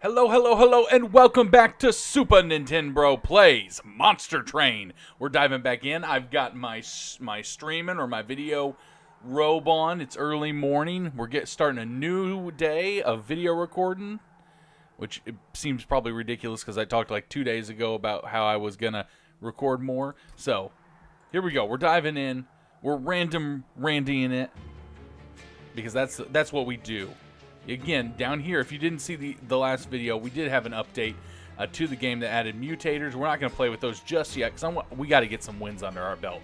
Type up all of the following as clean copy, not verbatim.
Hello, hello, hello, and welcome back to SupaNintenbro Plays Monster Train. We're diving back in. I've got my streaming or my video robe on. It's early morning. We're starting a new day of video recording, which it seems probably ridiculous because I talked like 2 days ago about how I was gonna record more. So here we go. We're diving in. We're randying it because that's what we do. Again, down here, if you didn't see the last video, we did have an update to the game that added mutators. We're not going to play with those just yet because we got to get some wins under our belt.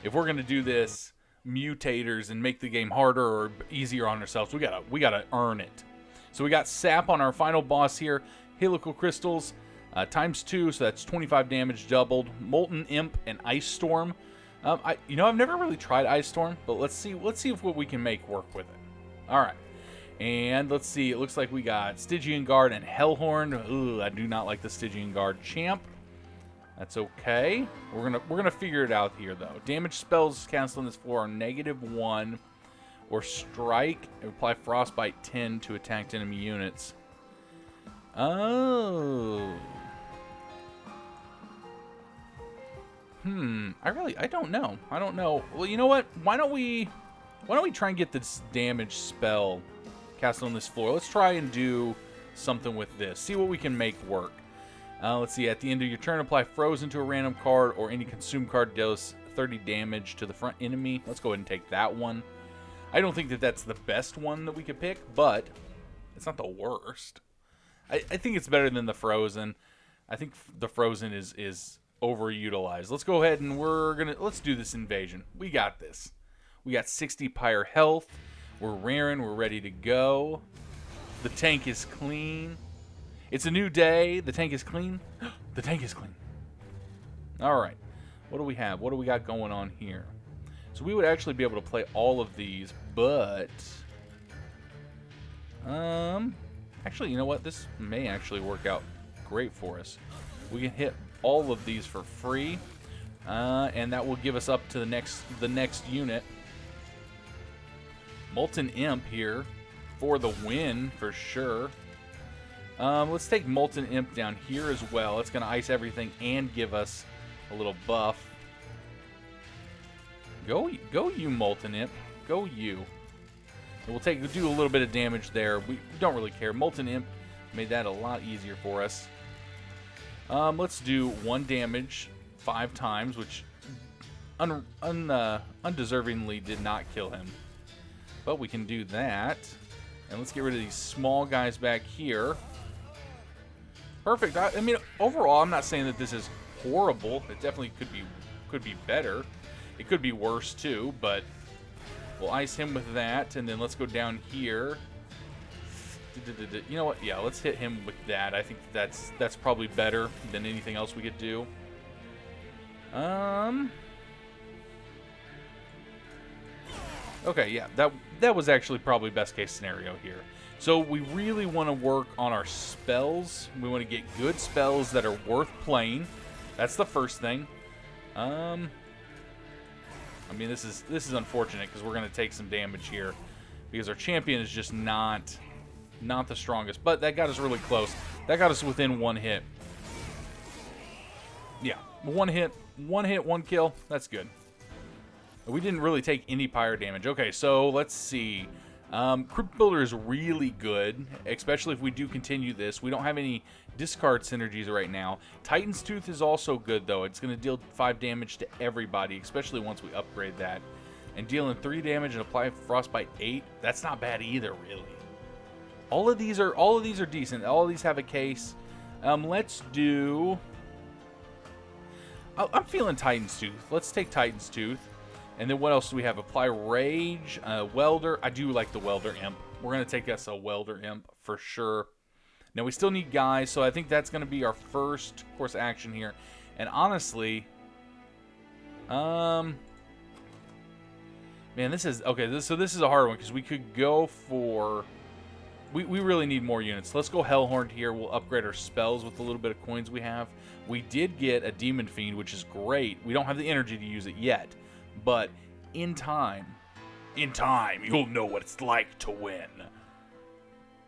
If we're going to do this mutators and make the game harder or easier on ourselves, we gotta earn it. So we got sap on our final boss here, helical crystals ×2, so that's 25 damage doubled. Molten imp and ice storm. I've never really tried ice storm, but let's see if what we can make work with it. All right. And let's see, it looks like we got Stygian Guard and Hellhorn. Ugh, I do not like the Stygian Guard champ. That's okay. We're gonna figure it out here though. Damage spells cast on this floor are -1 or strike and apply frostbite 10 to attacked enemy units. Oh. I don't know. Well, you know what? Why don't we try and get this damage spell cast on this floor? Let's try and do something with this. See what we can make work. Let's see. At the end of your turn, apply Frozen to a random card or any consumed card deals 30 damage to the front enemy. Let's go ahead and take that one. I don't think that that's the best one that we could pick, but it's not the worst. I think it's better than the Frozen. I think the Frozen is overutilized. Let's go ahead and let's do this invasion. We got this. We got 60 pyre health. We're raring. We're ready to go. The tank is clean. It's a new day. The tank is clean. The tank is clean. All right. What do we have? What do we got going on here? So we would actually be able to play all of these, but actually, you know what? This may actually work out great for us. We can hit all of these for free, and that will give us up to the next unit. Molten Imp here for the win, for sure. Let's take Molten Imp down here as well. It's going to ice everything and give us a little buff. Go you, Molten Imp. Go you. We'll do a little bit of damage there. We don't really care. Molten Imp made that a lot easier for us. Let's do 1 damage 5 times, which undeservingly did not kill him. But we can do that. And let's get rid of these small guys back here. Perfect. I mean, overall, I'm not saying that this is horrible. It definitely could be better. It could be worse too, but we'll ice him with that. And then let's go down here. You know what? Yeah, let's hit him with that. I think that's probably better than anything else we could do. Okay, yeah, that was actually probably best case scenario here. So we really want to work on our spells. We want to get good spells that are worth playing. That's the first thing. I mean, this is unfortunate because we're going to take some damage here because our champion is just not the strongest. But that got us really close. That got us within 1 hit. Yeah, 1 hit, 1 kill. That's good. We didn't really take any pyre damage. Okay, so let's see. Crypt Builder is really good, especially if we do continue this. We don't have any discard synergies right now. Titan's Tooth is also good, though. It's going to deal 5 damage to everybody, especially once we upgrade that. And dealing 3 damage and apply Frostbite 8, that's not bad either, really. All of these are decent. All of these have a case. Let's do... I'm feeling Titan's Tooth. Let's take Titan's Tooth. And then what else do we have? Apply Rage, Welder. I do like the Welder Imp. We're going to take us a Welder Imp for sure. Now, we still need guys, so I think that's going to be our first course action here. And honestly, man, this is... Okay, so this is a hard one because we could go for... We really need more units. Let's go Hellhorn here. We'll upgrade our spells with the little bit of coins we have. We did get a Demon Fiend, which is great. We don't have the energy to use it yet. But in time, you'll know what it's like to win.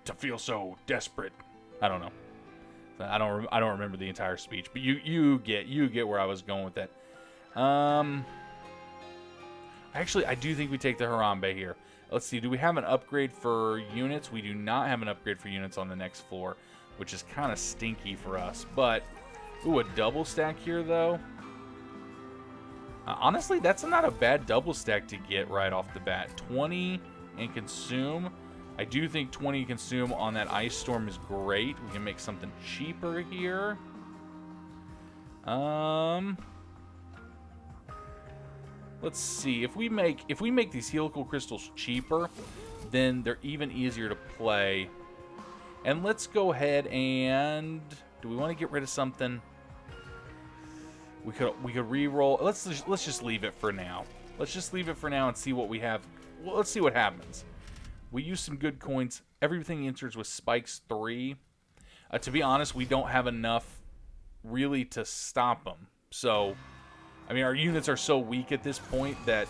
To feel so desperate I don't know. I don't remember the entire speech, but you get where I was going with that. Actually, I do think we take the Harambe here. Let's see. Do we have an upgrade for units? We do not have an upgrade for units on the next floor, which is kind of stinky for us. But ooh, a double stack here though. Honestly, that's not a bad double stack to get right off the bat. 20 and consume. I do think 20 consume on that ice storm is great. We can make something cheaper here. Let's see. If we make these helical crystals cheaper, then they're even easier to play. And let's go ahead and do we want to get rid of something? We could re-roll. Let's just leave it for now. Let's just leave it for now and see what we have. Well, let's see what happens. We use some good coins. Everything enters with spikes 3. To be honest, we don't have enough really to stop them. So, I mean, our units are so weak at this point that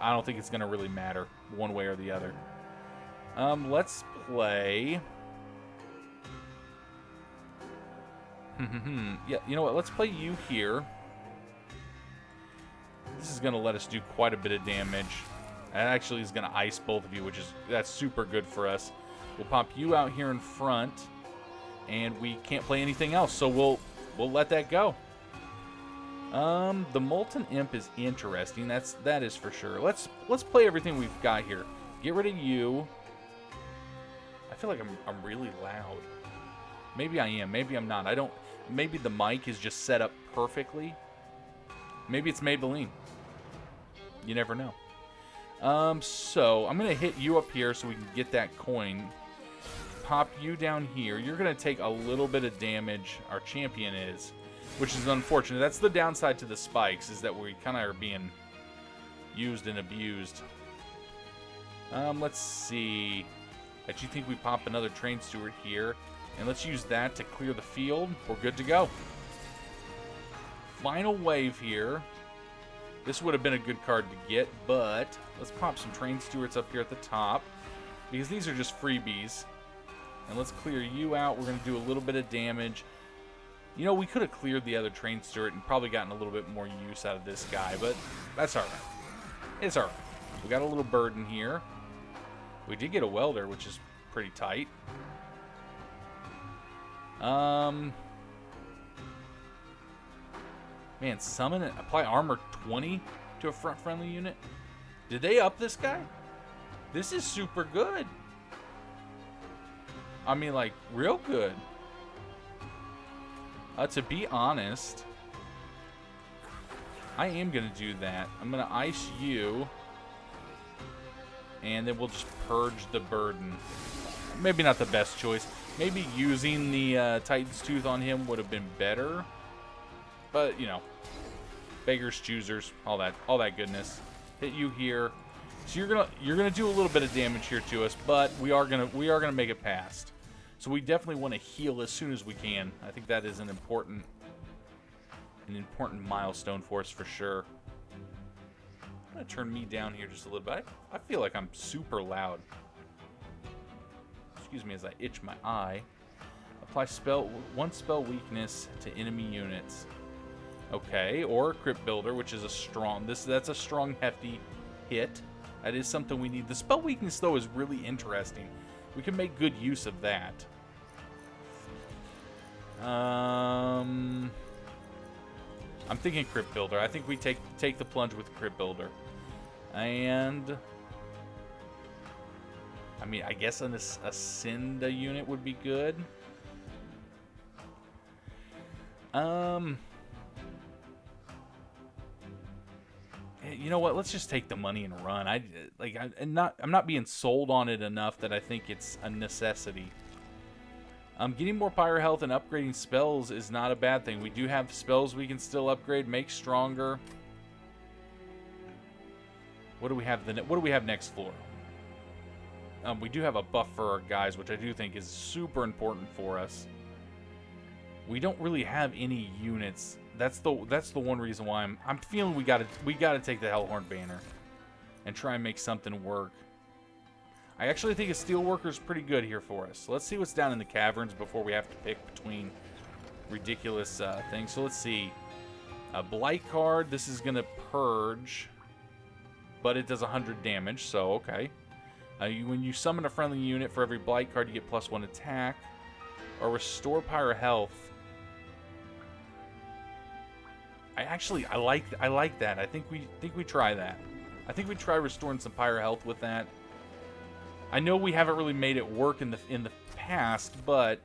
I don't think it's going to really matter one way or the other. Let's play. Yeah, you know what? Let's play you here. This is going to let us do quite a bit of damage. That actually is going to ice both of you, that's super good for us. We'll pop you out here in front, and we can't play anything else, so we'll let that go. The Molten Imp is interesting. That is for sure. Let's play everything we've got here. Get rid of you. I feel like I'm really loud. Maybe I am. Maybe I'm not. Maybe the mic is just set up perfectly. Maybe it's Maybelline. You never know. So I'm gonna hit you up here so we can get that coin. Pop you down here. You're gonna take a little bit of damage. Our champion is, which is unfortunate. That's the downside to the spikes, is that we kind of are being used and abused. Let's see. I do think we pop another train steward here, and let's use that to clear the field. We're good to go. Final wave here. This would have been a good card to get, but let's pop some train stewards up here at the top, because these are just freebies. And let's clear you out. We're going to do a little bit of damage. You know, we could have cleared the other train steward and probably gotten a little bit more use out of this guy, but that's all right. It's all right. We got a little burden here. We did get a welder, which is pretty tight. Man, summon and apply armor 20 to a front friendly unit. Did they up this guy? This is super good. I mean, like, real good. To be honest, I am going to do that. I'm going to ice you, and then we'll just purge the burden. Maybe not the best choice. Maybe using the Titan's Tooth on him would have been better. But, you know, beggars, choosers, all that goodness. Hit you here. So you're gonna do a little bit of damage here to us, but we are gonna make it past. So we definitely want to heal as soon as we can. I think that is an important milestone for us for sure. I'm gonna turn me down here just a little bit. I feel like I'm super loud. Excuse me as I itch my eye. Apply one spell weakness to enemy units. Okay, or Crypt Builder, which is that's a strong, hefty hit. That is something we need. The spell weakness, though, is really interesting. We can make good use of that. I'm thinking Crypt Builder. I think we take the plunge with Crypt Builder. And I mean, I guess a Cinda unit would be good. You know what? Let's just take the money and run. I'm not being sold on it enough that I think it's a necessity. Getting more pyro health and upgrading spells is not a bad thing. We do have spells we can still upgrade, make stronger. What do we have next floor? We do have a buff for our guys, which I do think is super important for us. We don't really have any units. That's the one reason why I'm feeling we gotta take the Hellhorn banner and try and make something work. I actually think a Steelworker is pretty good here for us. So let's see what's down in the caverns before we have to pick between ridiculous things. So let's see. A Blight card. This is going to purge, but it does 100 damage, so okay. When you summon a friendly unit, for every Blight card, you get +1 attack. Or restore Pyre health. I like that. I think we try that. I think we try restoring some Pyre health with that. I know we haven't really made it work in the past, but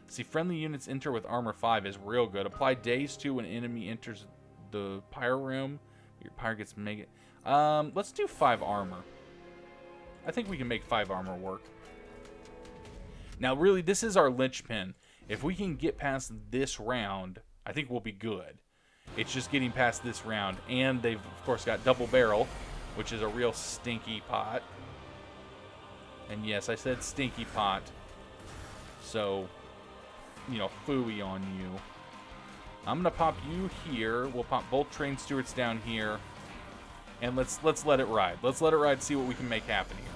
see, friendly units enter with armor 5 is real good. Apply daze to when enemy enters the Pyre room. Your Pyre gets mega. Let's do 5 armor. I think we can make 5 armor work. Now, really, this is our linchpin. If we can get past this round, I think we'll be good. It's just getting past this round. And they've, of course, got double barrel, which is a real stinky pot. And yes, I said stinky pot. So, you know, phooey on you. I'm going to pop you here. We'll pop both train stewards down here. And let's let it ride. Let's let it ride, see what we can make happen here.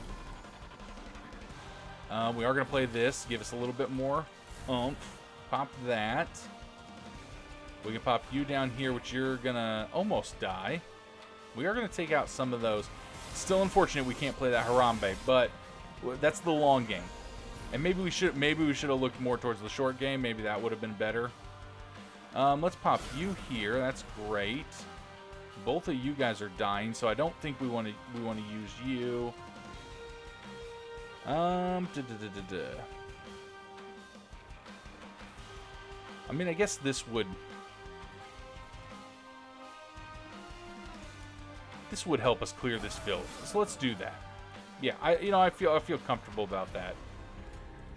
We are going to play this, give us a little bit more oomph. Pop that. We can pop you down here, which you're going to almost die. We are going to take out some of those. Still unfortunate we can't play that Harambe, but that's the long game. And maybe we should have looked more towards the short game. Maybe that would have been better. Let's pop you here. That's great. Both of you guys are dying, so I don't think we want to use you. I mean, I guess this would help us clear this field. So let's do that. Yeah, I feel comfortable about that.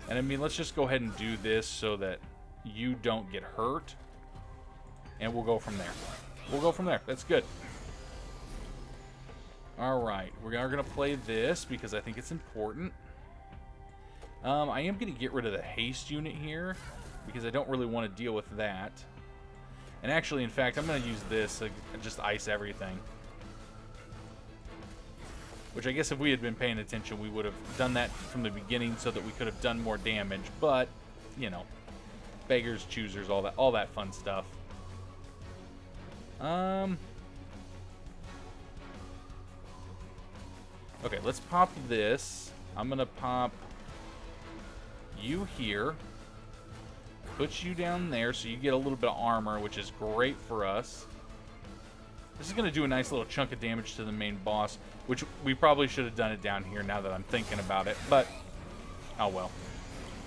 And I mean, let's just go ahead and do this so that you don't get hurt. And we'll go from there. We'll go from there. That's good. Alright, we are going to play this because I think it's important. I am going to get rid of the haste unit here because I don't really want to deal with that. And actually, in fact, I'm going to use this to just ice everything. Which I guess if we had been paying attention, we would have done that from the beginning so that we could have done more damage. But, you know, beggars, choosers, all that fun stuff. Okay, let's pop this. I'm going to pop you here. Put you down there so you get a little bit of armor, which is great for us. This is going to do a nice little chunk of damage to the main boss, which we probably should have done it down here now that I'm thinking about it, but oh well.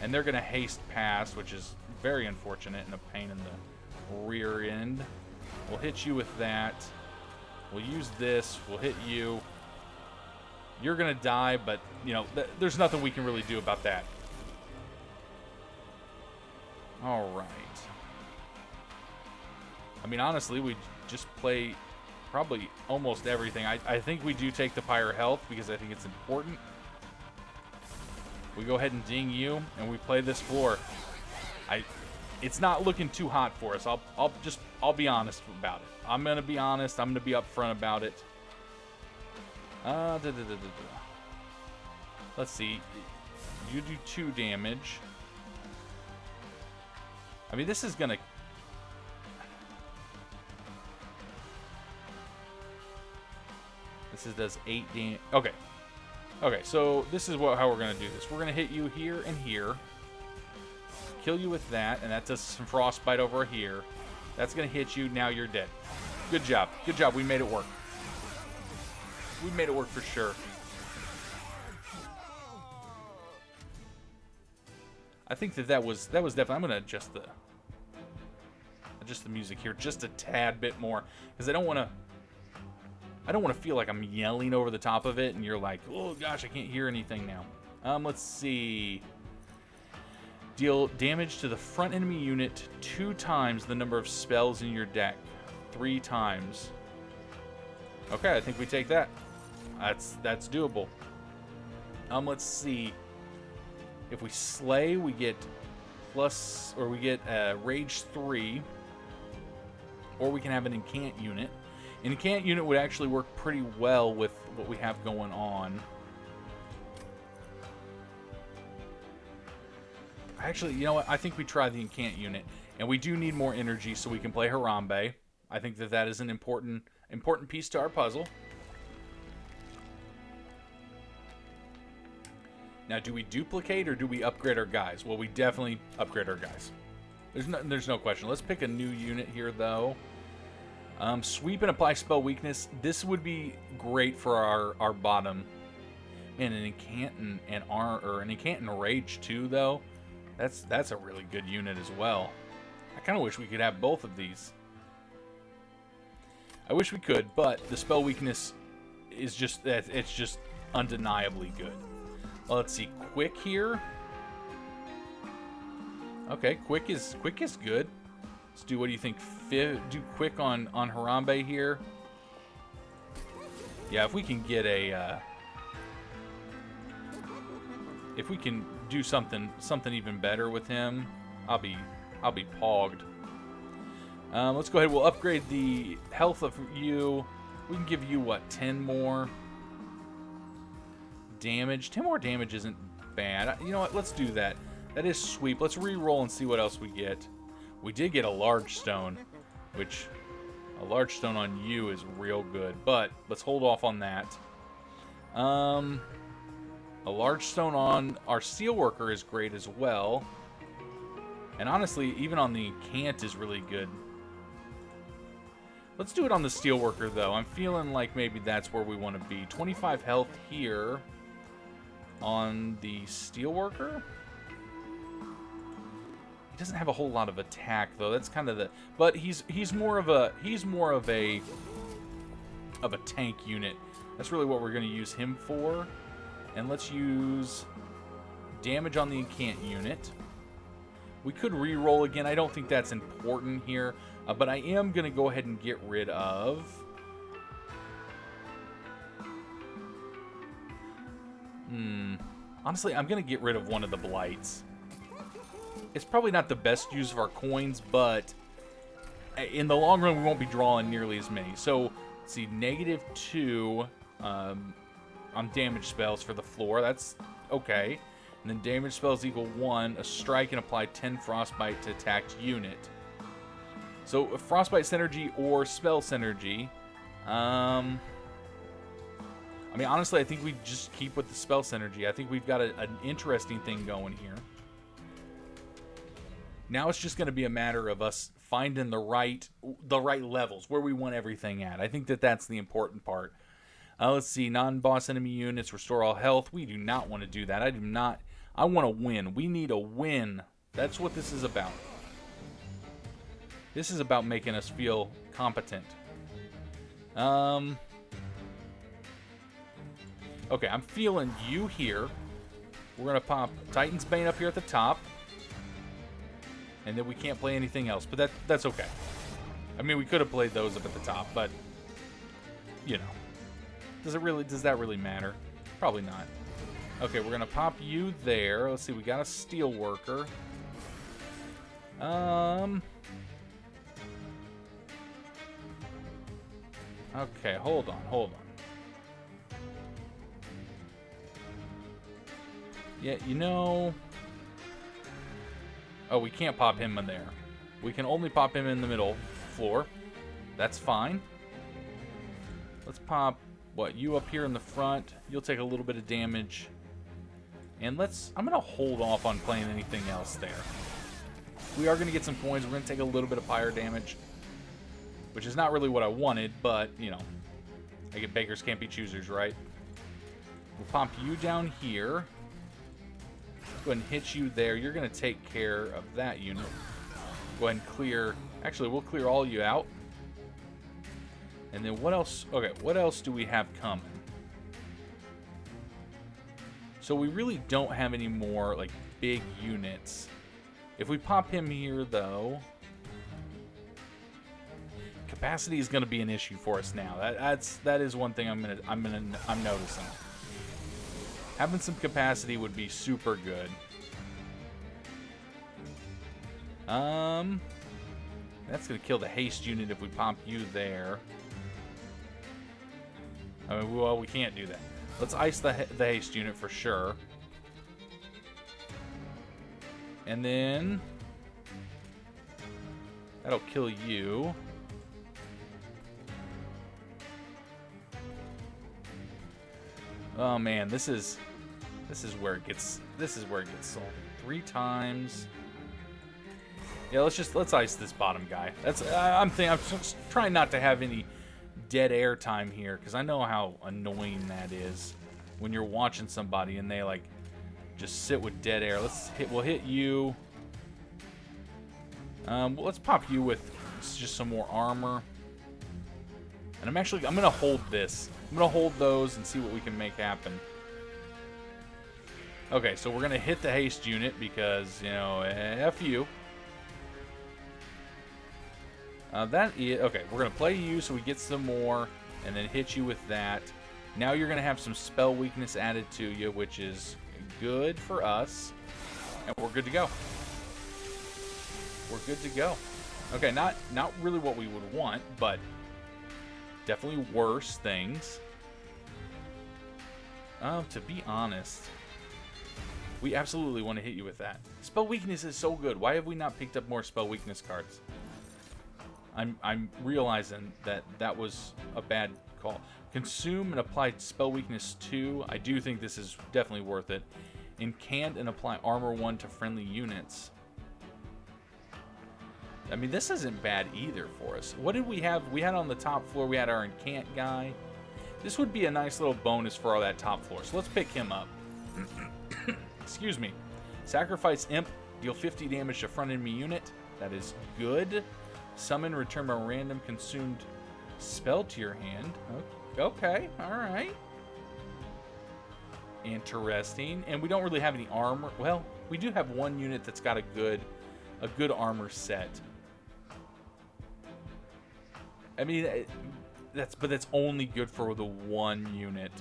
And they're going to haste past, which is very unfortunate and a pain in the rear end. We'll hit you with that. We'll use this. We'll hit you. You're going to die, but, you know, there's nothing we can really do about that. All right. I mean, honestly, we just play probably almost everything. I think we do take the Pyre health because I think it's important. We go ahead and ding you, and we play this floor. It's not looking too hot for us. I'll be honest about it. I'm gonna be honest. I'm gonna be upfront about it. Let's see. You do 2 damage. I mean, this is gonna. This does 8 damage. Okay. Okay, so this is how we're gonna do this. We're gonna hit you here and here. Kill you with that, and that does some frostbite over here. That's gonna hit you. Now you're dead. Good job. Good job. We made it work. We made it work for sure. I think that was definitely. I'm gonna adjust the music here just a tad bit more because I don't want to feel like I'm yelling over the top of it and you're like, oh gosh, I can't hear anything now. Let's see. Deal damage to the front enemy unit 2 times the number of spells in your deck. 3 times. Okay, I think we take that. That's doable. Let's see. If we slay, we get rage 3, or we can have an incant unit. An incant unit would actually work pretty well with what we have going on. Actually, you know what? I think we try the Incant unit. And we do need more energy so we can play Harambe. I think that that is an important piece to our puzzle. Now, do we duplicate or do we upgrade our guys? Well, we definitely upgrade our guys. There's no question. Let's pick a new unit here, though. Sweep and apply spell weakness. This would be great for our bottom. Man, an Incant an Incant and Rage too, though. That's a really good unit as well. I kind of wish we could have both of these. I wish we could, but the spell weakness is just it's just undeniably good. Well, let's see, quick here. Okay, quick is good. Let's do, what do you think? Do quick on Harambe here. Yeah, if we can get a if we can do something even better with him, I'll be pogged. Let's go ahead. We'll upgrade the health of you. We can give you what, 10 more damage. 10 more damage isn't bad. You know what? Let's do that. That is sweep. Let's re-roll and see what else we get. We did get a large stone, which a large stone on you is real good, but let's hold off on that. A large stone on our steelworker is great as well. And honestly, even on the Incant is really good. Let's do it on the steelworker, though. I'm feeling like maybe that's where we want to be. 25 health here on the steelworker. He doesn't have a whole lot of attack, though. That's kind of the... But he's more of a tank unit. That's really what we're going to use him for. And let's use damage on the Incant unit. We could re-roll again. I don't think that's important here. But I am going to go ahead and get rid of... Honestly, I'm going to get rid of one of the Blights. It's probably not the best use of our coins, but in the long run, we won't be drawing nearly as many. So, let's see, -2 on damage spells for the floor. That's okay. And then damage spells equal 1. A strike and apply 10 frostbite to attacked unit. So, a frostbite synergy or spell synergy. I mean, honestly, I think we just keep with the spell synergy. I think we've got an interesting thing going here. Now it's just going to be a matter of us finding the right levels, where we want everything at. I think that that's the important part. Let's see, non-boss enemy units, restore all health. We do not want to do that. I want to win. We need a win. That's what this is about. This is about making us feel competent. Okay, I'm feeling you here. We're going to pop Titan's Bane up here at the top. And then we can't play anything else, but that's okay. I mean, we could have played those up at the top, but, you know. Does that really matter? Probably not. Okay, we're going to pop you there. Let's see, we got a steel worker. Okay, hold on. Yeah, you know... Oh, we can't pop him in there. We can only pop him in the middle floor. That's fine. Let's pop, you up here in the front. You'll take a little bit of damage. And I'm going to hold off on playing anything else there. We are going to get some coins. We're going to take a little bit of fire damage. Which is not really what I wanted, but, you know. I get beggars can't be choosers, right? We'll pop you down here. Go ahead and hit you there. You're going to take care of that unit. Go ahead and clear. Actually, we'll clear all you out. And then what else? Okay, what else do we have coming? So we really don't have any more, like, big units. If we pop him here, though, capacity is going to be an issue for us now. That is one thing I'm noticing. Having some capacity would be super good. That's going to kill the haste unit if we pop you there. I mean, well, we can't do that. Let's ice the haste unit for sure. And then that'll kill you. Oh man, this is where it gets salty. 3 times. Yeah, let's ice this bottom guy. I'm just trying not to have any dead air time here, because I know how annoying that is when you're watching somebody and they like just sit with dead air. We'll hit you. Let's pop you with just some more armor. And I'm gonna hold this. I'm gonna hold those and see what we can make happen. Okay, so we're gonna hit the haste unit because, you know, F you. Okay, we're going to play you so we get some more, and then hit you with that. Now you're going to have some spell weakness added to you, which is good for us. And we're good to go. We're good to go. Okay, not really what we would want, but definitely worse things. To be honest, we absolutely want to hit you with that. Spell weakness is so good. Why have we not picked up more spell weakness cards? I'm realizing that was a bad call. Consume and apply spell weakness 2. I do think this is definitely worth it. Incant and apply armor 1 to friendly units. I mean, this isn't bad either for us. What did we have? We had on the top floor, we had our incant guy. This would be a nice little bonus for all that top floor. So let's pick him up. Excuse me. Sacrifice imp. Deal 50 damage to front enemy unit. That is good. Summon, return a random consumed spell to your hand. Okay, alright. Interesting. And we don't really have any armor. Well, we do have one unit that's got a good armor set. I mean, but that's only good for the one unit.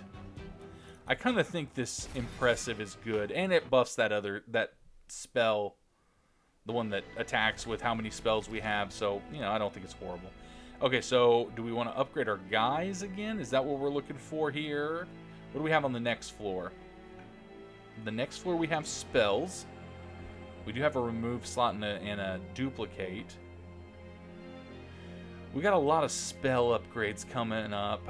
I kind of think this impressive is good, and it buffs that spell. The one that attacks with how many spells we have, so, you know, I don't think it's horrible. Okay, so do we want to upgrade our guys again? Is that what we're looking for here? What do we have on the next floor? The next floor we have spells. We do have a remove slot and a duplicate. We got a lot of spell upgrades coming up.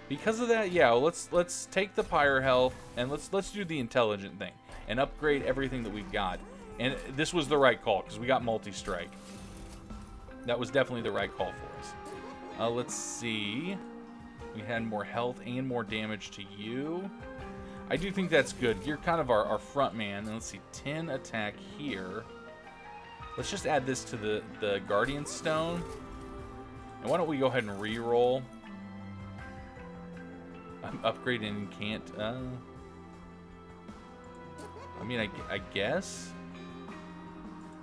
Because of that, yeah, let's take the pyre health and let's do the intelligent thing and upgrade everything that we've got. And this was the right call because we got multi-strike. That was definitely the right call for us. Let's see. We had more health and more damage to you. I do think that's good. You're kind of our front man. And let's see, 10 attack here. Let's just add this to the Guardian Stone. And why don't we go ahead and re-roll? Upgrade and incant. I mean, I guess.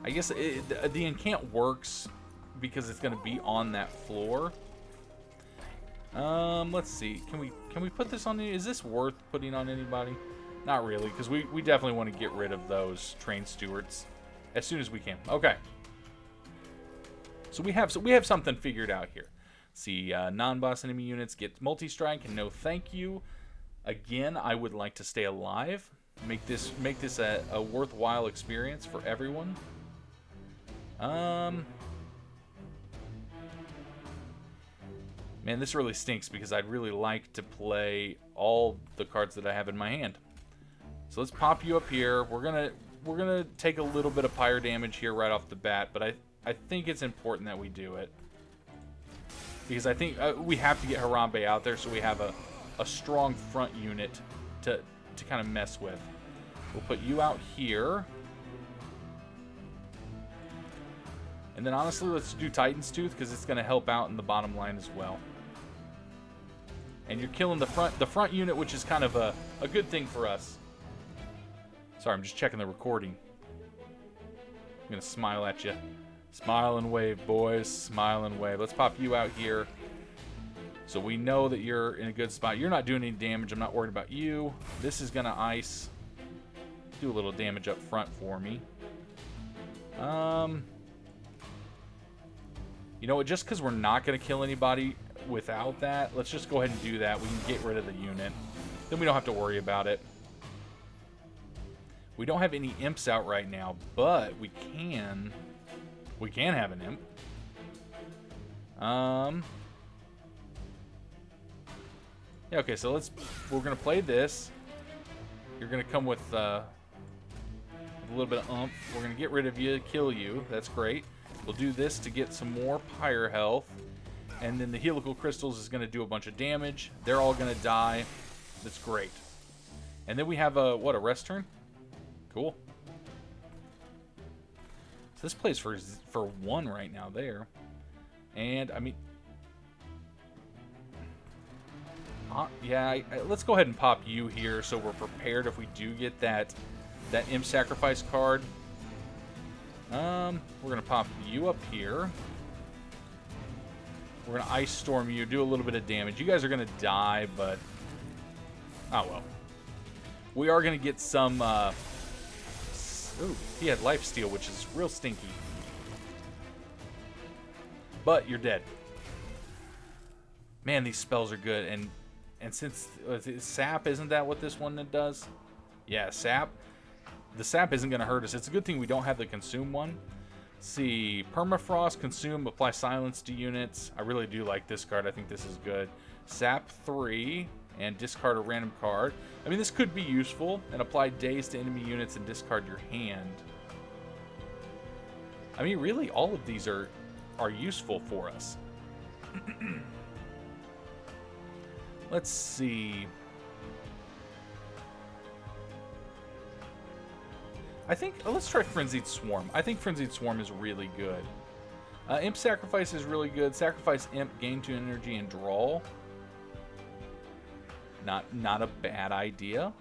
The incant works because it's going to be on that floor. Let's see. Can we put this on? Is this worth putting on anybody? Not really, because we definitely want to get rid of those train stewards as soon as we can. Okay. So we have something figured out here. See, non-boss enemy units get multi-strike and no thank you. Again, I would like to stay alive. Make this a worthwhile experience for everyone. Man, this really stinks because I'd really like to play all the cards that I have in my hand. So let's pop you up here. We're gonna take a little bit of pyre damage here right off the bat, but I think it's important that we do it. Because I think we have to get Harambe out there so we have a strong front unit to kind of mess with. We'll put you out here. And then honestly, let's do Titan's Tooth because it's going to help out in the bottom line as well. And you're killing the front unit, which is kind of a good thing for us. Sorry, I'm just checking the recording. I'm going to smile at you. Smile and wave, boys. Smile and wave. Let's pop you out here. So we know that you're in a good spot. You're not doing any damage. I'm not worried about you. This is going to ice. Do a little damage up front for me. You know what? Just because we're not going to kill anybody without that, let's just go ahead and do that. We can get rid of the unit. Then we don't have to worry about it. We don't have any imps out right now, but we can have an imp. Yeah, okay, so we're gonna play this. You're gonna come with a little bit of oomph. We're gonna get rid of you, kill you. That's great. We'll do this to get some more pyre health. And then the helical crystals is gonna do a bunch of damage. They're all gonna die. That's great. And then we have a rest turn? Cool. So this plays for 1 right now there. And I mean, yeah, let's go ahead and pop you here so we're prepared if we do get that imp sacrifice card. We're gonna pop you up here. We're gonna ice storm you, do a little bit of damage. You guys are gonna die, but oh well. We are gonna get some. Ooh, he had lifesteal, which is real stinky. But you're dead. Man, these spells are good, and since sap, isn't that what this one does? Yeah, sap. The sap isn't going to hurt us. It's a good thing we don't have the consume one. Let's see, permafrost, consume, apply silence to units. I really do like this card. I think this is good. Sap 3 and discard a random card. I mean, this could be useful. And apply daze to enemy units and discard your hand. I mean, really, all of these are useful for us. Let's see. I think, let's try Frenzied Swarm. I think Frenzied Swarm is really good. Imp Sacrifice is really good. Sacrifice Imp, gain 2 energy, and draw. Not a bad idea.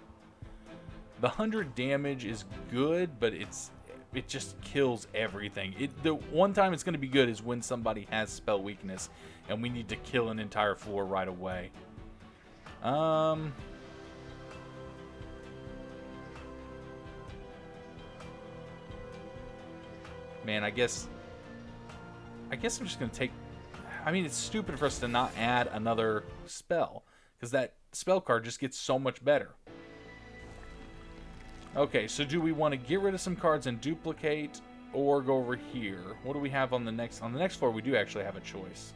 The 100 damage is good, but it just kills everything. The one time it's going to be good is when somebody has spell weakness, and we need to kill an entire floor right away. Man, I guess I'm just going to take... I mean, it's stupid for us to not add another spell, because that spell card just gets so much better. Okay, so do we want to get rid of some cards and duplicate, or go over here? What do we have on the next... On the next floor, we do actually have a choice.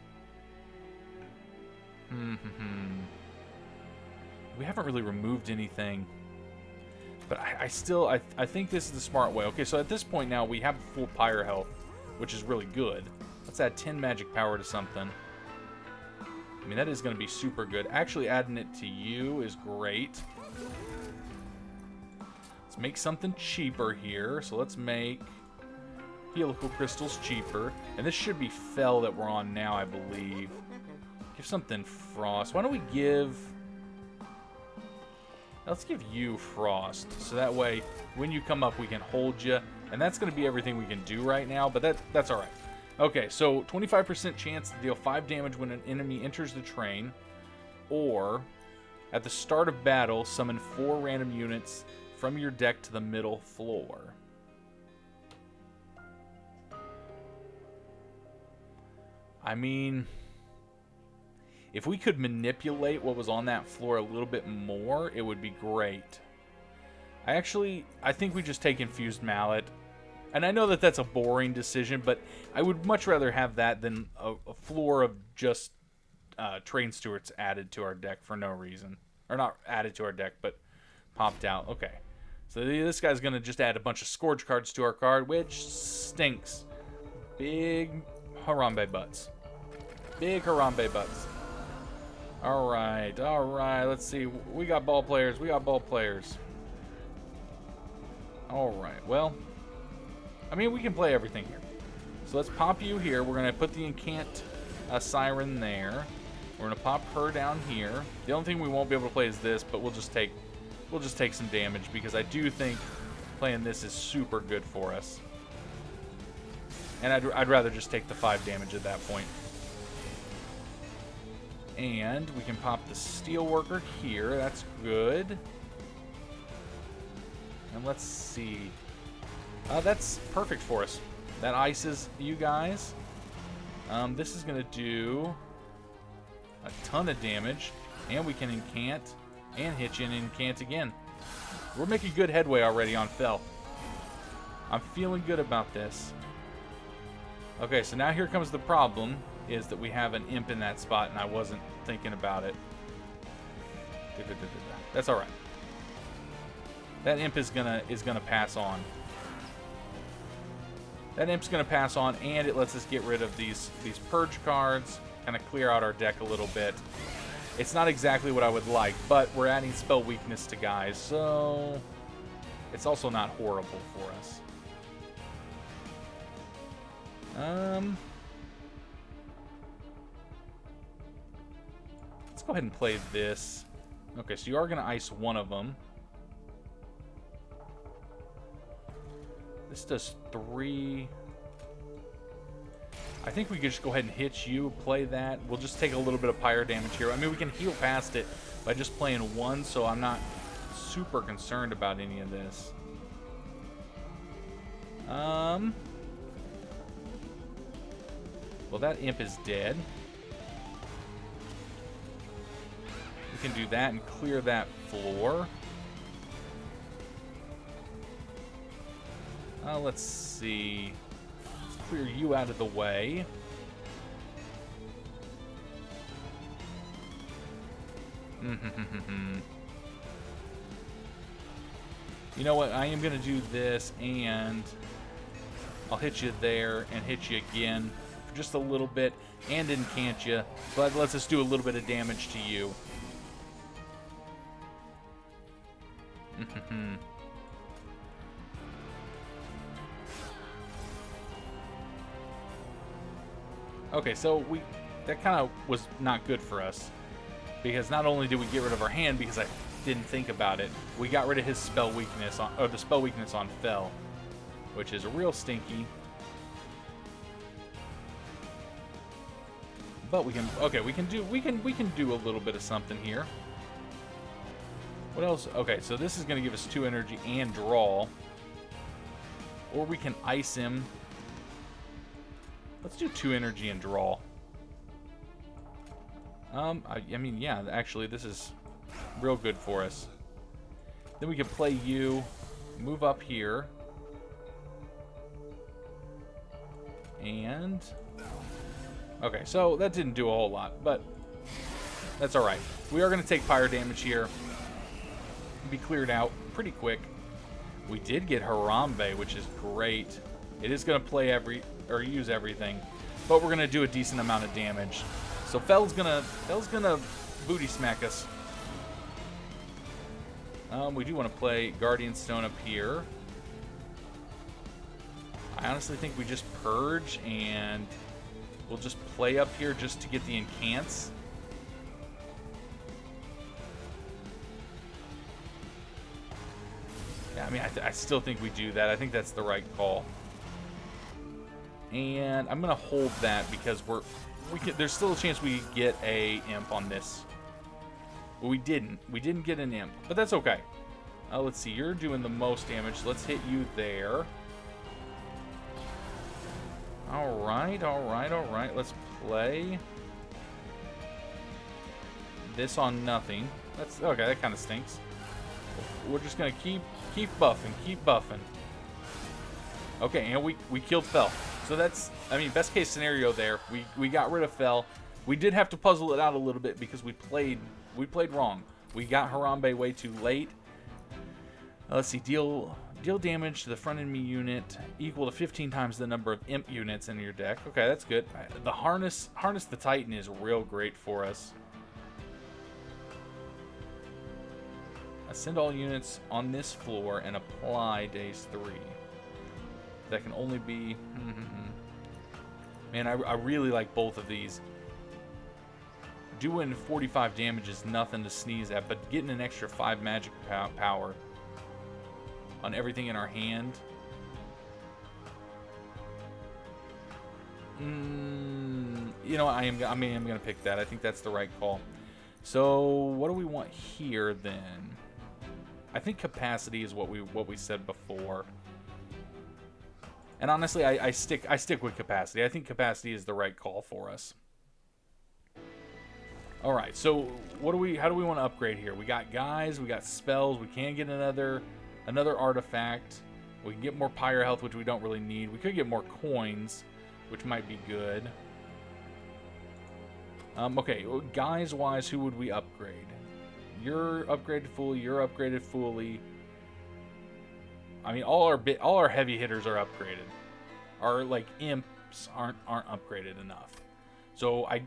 We haven't really removed anything. But I think this is the smart way. Okay, so at this point now, we have full pyre health, which is really good. Let's add 10 magic power to something. I mean, that is going to be super good. Actually, adding it to you is great. Let's make something cheaper here. So let's make helical crystals cheaper. And this should be Fel that we're on now, I believe. Give something frost. Why don't we give... Let's give you frost, so that way when you come up we can hold you, and that's going to be everything we can do right now, but that's alright. Okay, so 25% chance to deal 5 damage when an enemy enters the train, or at the start of battle summon 4 random units from your deck to the middle floor. I mean... If we could manipulate what was on that floor a little bit more, it would be great. I think we just take Infused Mallet. And I know that that's a boring decision, but I would much rather have that than a floor of just Train Stewards added to our deck for no reason. Or not added to our deck, but popped out. Okay. So this guy's going to just add a bunch of Scourge cards to our card, which stinks. Big Harambe butts. Big Harambe butts. Alright, let's see. We got ball players. Alright, well, I mean, we can play everything here. So let's pop you here. We're going to put the Incant Siren there. We're going to pop her down here. The only thing we won't be able to play is this, but we'll just take some damage, because I do think playing this is super good for us. And I'd rather just take the 5 damage at that point. And we can pop the Steelworker here. That's good. And let's see. That's perfect for us. That ices you guys. This is going to do a ton of damage. And we can incant and hit you and incant again. We're making good headway already on Fel. I'm feeling good about this. Okay, so now here comes the problem, is that we have an imp in that spot, and I wasn't thinking about it. That's alright. That imp is gonna pass on. That imp's gonna pass on, and it lets us get rid of these purge cards, kind of clear out our deck a little bit. It's not exactly what I would like, but we're adding spell weakness to guys, so it's also not horrible for us. Let's go ahead and play this. Okay, so you are going to ice one of them. This does 3. I think we could just go ahead and hit you, play that. We'll just take a little bit of pyre damage here. I mean, we can heal past it by just playing 1, so I'm not super concerned about any of this. Well, that imp is dead. We can do that and clear that floor. Let's see. Let's clear you out of the way. You know what? I am going to do this, and I'll hit you there and hit you again for just a little bit, and incant you. But let's just do a little bit of damage to you. Okay, so that kind of was not good for us, because not only did we get rid of our hand because I didn't think about it, we got rid of his spell weakness on, or the spell weakness on Fel, which is real stinky. But we can, okay, we can do a little bit of something here. What else? Okay, so this is going to give us 2 energy and draw, or we can ice him. Let's do 2 energy and draw. I mean, yeah, actually, this is real good for us. Then we can play you, move up here, and okay, so that didn't do a whole lot, but that's all right. We are going to take pyre damage here. Be cleared out pretty quick. We did get Harambe, which is great. It is going to play use everything, but we're going to do a decent amount of damage. So Fel's gonna booty smack us. We do want to play Guardian Stone up here. I honestly think we just purge, and we'll just play up here just to get the incants. Yeah, I mean, I still think we do that. I think that's the right call. And I'm gonna hold that because there's still a chance we get a imp on this. Well, we didn't get an imp, but that's okay. Let's see, you're doing the most damage. Let's hit you there. All right. Let's play this on nothing. That's okay. That kind of stinks. We're just gonna keep buffing. Okay, and we killed Fel. So that's, I mean, best case scenario there. We got rid of Fel. We did have to puzzle it out a little bit because we played wrong. We got Harambe way too late. Let's see, deal damage to the front enemy unit equal to 15 times the number of imp units in your deck. Okay, that's good. The harness the Titan is real great for us. Ascend all units on this floor and apply days 3. That can only be... Man, I really like both of these. Doing 45 damage is nothing to sneeze at, but getting an extra 5 magic power on everything in our hand... you know, I am going to pick that. I think that's the right call. So, what do we want here, then? I think capacity is what we said before. And honestly, I stick with capacity. I think capacity is the right call for us. All right, so what do we? How do we want to upgrade here? We got guys, we got spells. We can get another artifact. We can get more pyre health, which we don't really need. We could get more coins, which might be good. Okay, guys-wise, who would we upgrade? You're upgraded fully. You're upgraded fully. I mean, all our heavy hitters are upgraded. Our like imps aren't upgraded enough. So I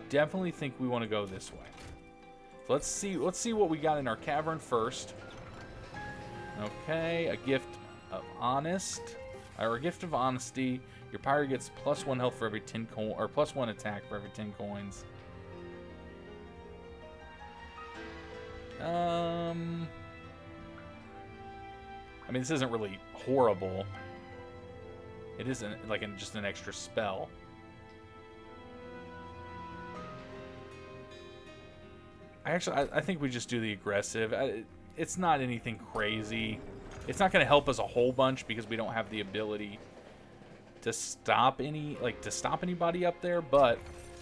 definitely think we want to go this way. So let's see what we got in our cavern first. Okay, a gift of a gift of honesty. Your pyre gets +1 health for every 10 coin, or +1 attack for every 10 coins. I mean, this isn't really horrible. It isn't like just an extra spell. I think we just do the aggressive. It's not anything crazy. It's not going to help us a whole bunch because we don't have the ability to stop anybody up there, but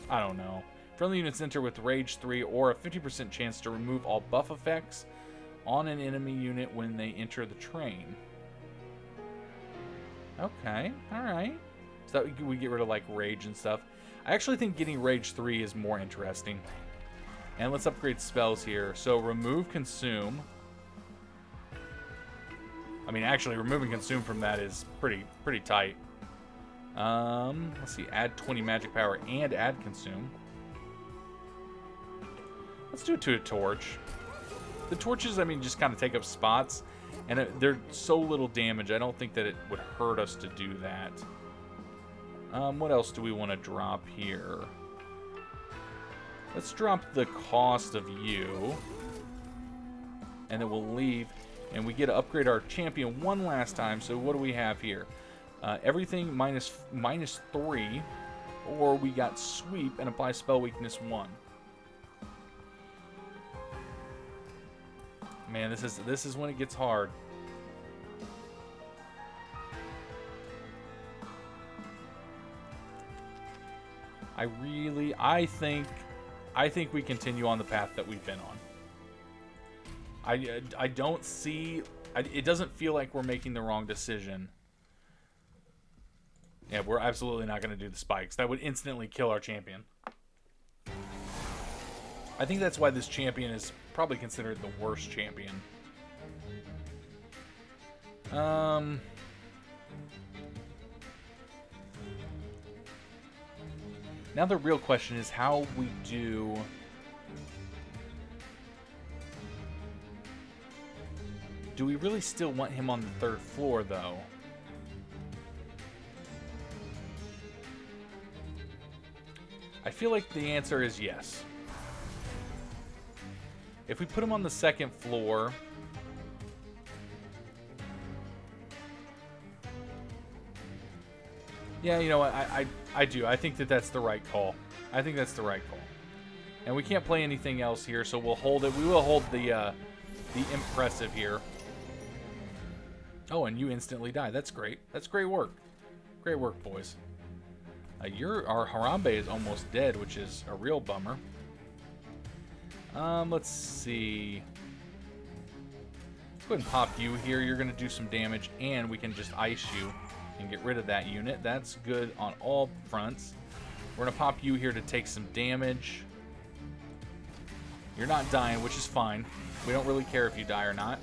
I don't know. Friendly units enter with Rage 3 or a 50% chance to remove all buff effects on an enemy unit when they enter the train. Okay, alright. So that we get rid of like Rage and stuff. I actually think getting Rage 3 is more interesting. And let's upgrade spells here. So remove Consume. I mean, actually, removing Consume from that is pretty tight. Let's see, add 20 magic power and add Consume. Let's do it to a torch. The torches, I mean, just kind of take up spots, and they're so little damage, I don't think that it would hurt us to do that. What else do we want to drop here? Let's drop the cost of you, and then we'll leave. And we get to upgrade our champion one last time. So what do we have here? Everything -3, or we got sweep and apply spell weakness 1. Man, this is when it gets hard. I think we continue on the path that we've been on. I don't see... it doesn't feel like we're making the wrong decision. Yeah, we're absolutely not going to do the spikes. That would instantly kill our champion. I think that's why this champion is probably considered the worst champion. Now the real question is how we do... Do we really still want him on the 3rd floor, though? I feel like the answer is yes. If we put him on the 2nd floor... Yeah, you know what? I do. I think that that's the right call. I think that's the right call. And we can't play anything else here, so we'll hold it. We will hold the impressive here. Oh, and you instantly die. That's great. That's great work. Great work, boys. Our Harambe is almost dead, which is a real bummer. Let's see. Let's go ahead and pop you here. You're going to do some damage, and we can just ice you and get rid of that unit. That's good on all fronts. We're going to pop you here to take some damage. You're not dying, which is fine. We don't really care if you die or not.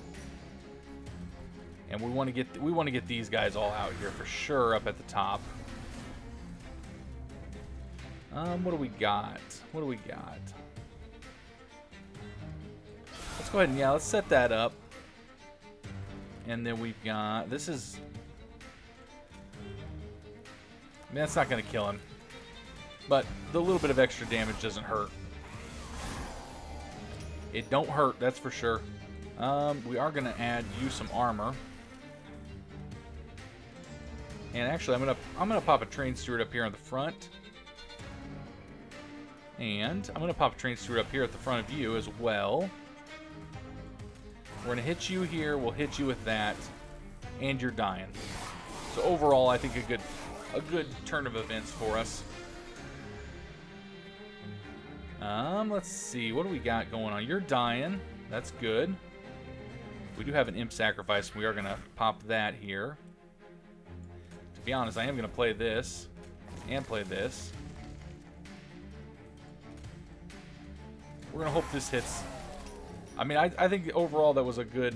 And we want to get these guys all out here for sure up at the top. What do we got? What do we got? Let's go ahead and let's set that up. And then we've got this is. I mean, that's not going to kill him, but the little bit of extra damage doesn't hurt. It don't hurt, that's for sure. We are going to add you some armor. And actually, I'm gonna pop a train steward up here on the front. And I'm gonna pop a train steward up here at the front of you as well. We're gonna hit you here. We'll hit you with that, and you're dying. So overall, I think a good turn of events for us. Let's see. What do we got going on? You're dying. That's good. We do have an imp sacrifice. We are going to pop that here. To be honest, I am going to play this and play this. We're going to hope this hits. I mean, I think overall that was a good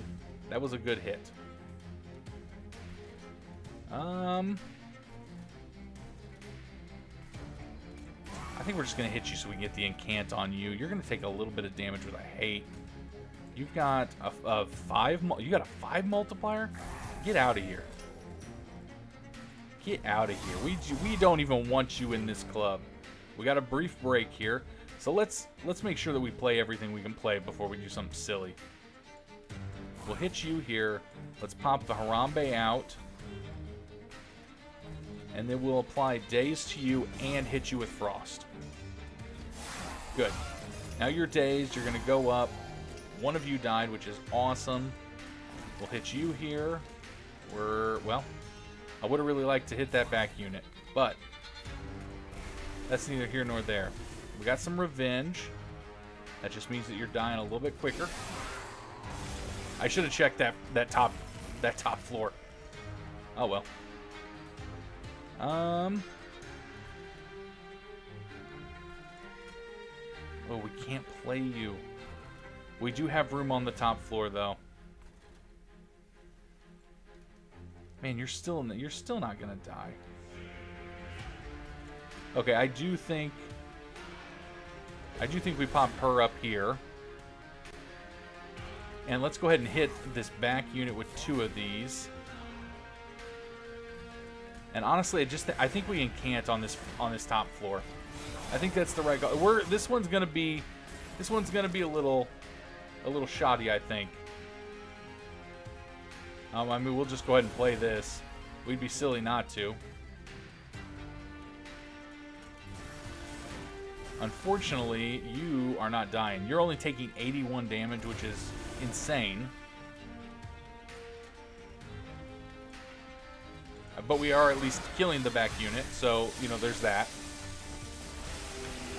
hit. I think we're just going to hit you so we can get the incant on you. You're going to take a little bit of damage, which I hate. You've got a 5. You got a 5 multiplier? Get out of here. Get out of here. We don't even want you in this club. We got a brief break here. So let's make sure that we play everything we can play before we do something silly. We'll hit you here. Let's pop the Harambe out. And then we'll apply Daze to you and hit you with Frost. Good. Now you're dazed. You're going to go up. One of you died, which is awesome. We'll hit you here. Well, I would have really liked to hit that back unit, but that's neither here nor there. We got some revenge. That just means that you're dying a little bit quicker. I should have checked that top floor. Oh well. Oh, we can't play you. We do have room on the top floor, though. Man, you're still not gonna die. Okay, I do think we pop her up here. And let's go ahead and hit this back unit with 2 of these. And honestly, I think we incant on this top floor. I think that's the right go. This one's gonna be a little shoddy, I think. I mean, we'll just go ahead and play this. We'd be silly not to. Unfortunately, you are not dying. You're only taking 81 damage, which is insane. But we are at least killing the back unit, so, you know, there's that.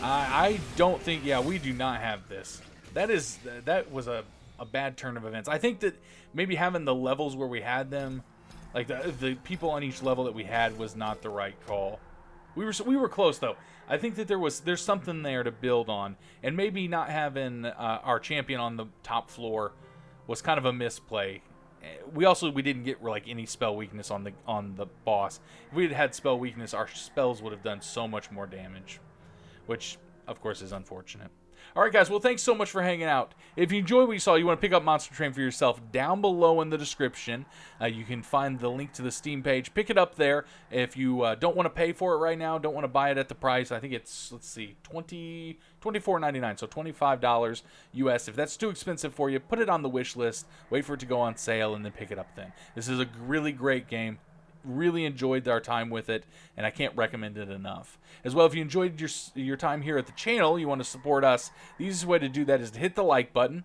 I don't think... Yeah, we do not have this. That was a bad turn of events. I think that maybe having the levels where we had them, like the people on each level that we had, was not the right call. We were close, though. I think that there's something there to build on, and maybe not having our champion on the top floor was kind of a misplay. We didn't get like any spell weakness on the boss. If we had had spell weakness, our spells would have done so much more damage, which of course is unfortunate. All right, guys. Well, thanks so much for hanging out. If you enjoyed what you saw, you want to pick up Monster Train for yourself, down below in the description, you can find the link to the Steam page. Pick it up there. If you don't want to pay for it right now, don't want to buy it at the price, I think it's, let's see, $24.99, so $25 US. If that's too expensive for you, put it on the wish list, wait for it to go on sale, and then pick it up then. This is a really great game. Really enjoyed our time with it, and I can't recommend it enough. As well, if you enjoyed your time here at the channel, you want to support us, the easiest way to do that is to hit the like button,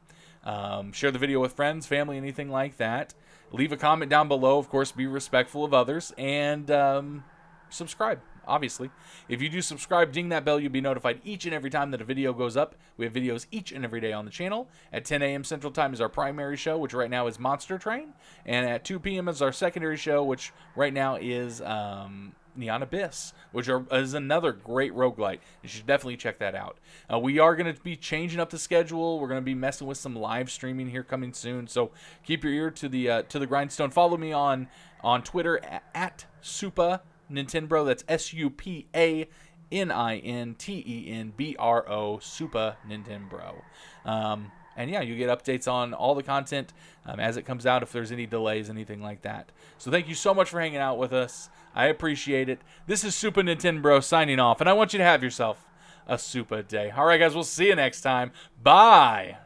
share the video with friends, family, anything like that. Leave a comment down below, of course, be respectful of others, and subscribe, obviously. If you do subscribe, ding that bell, you'll be notified each and every time that a video goes up. We have videos each and every day on the channel. At 10 a.m. Central Time is our primary show, which right now is Monster Train. And at 2 p.m. is our secondary show, which right now is Neon Abyss, which is another great roguelite. You should definitely check that out. We are going to be changing up the schedule. We're going to be messing with some live streaming here coming soon. So keep your ear to the grindstone. Follow me on Twitter at SupaNintenbro. That's SupaNintenbro, SupaNintenbro. And yeah, you get updates on all the content as it comes out, if there's any delays, anything like that. So thank you so much for hanging out with us. I appreciate it. This is SupaNintenbro signing off, and I want you to have yourself a super day. All right, guys, we'll see you next time. Bye.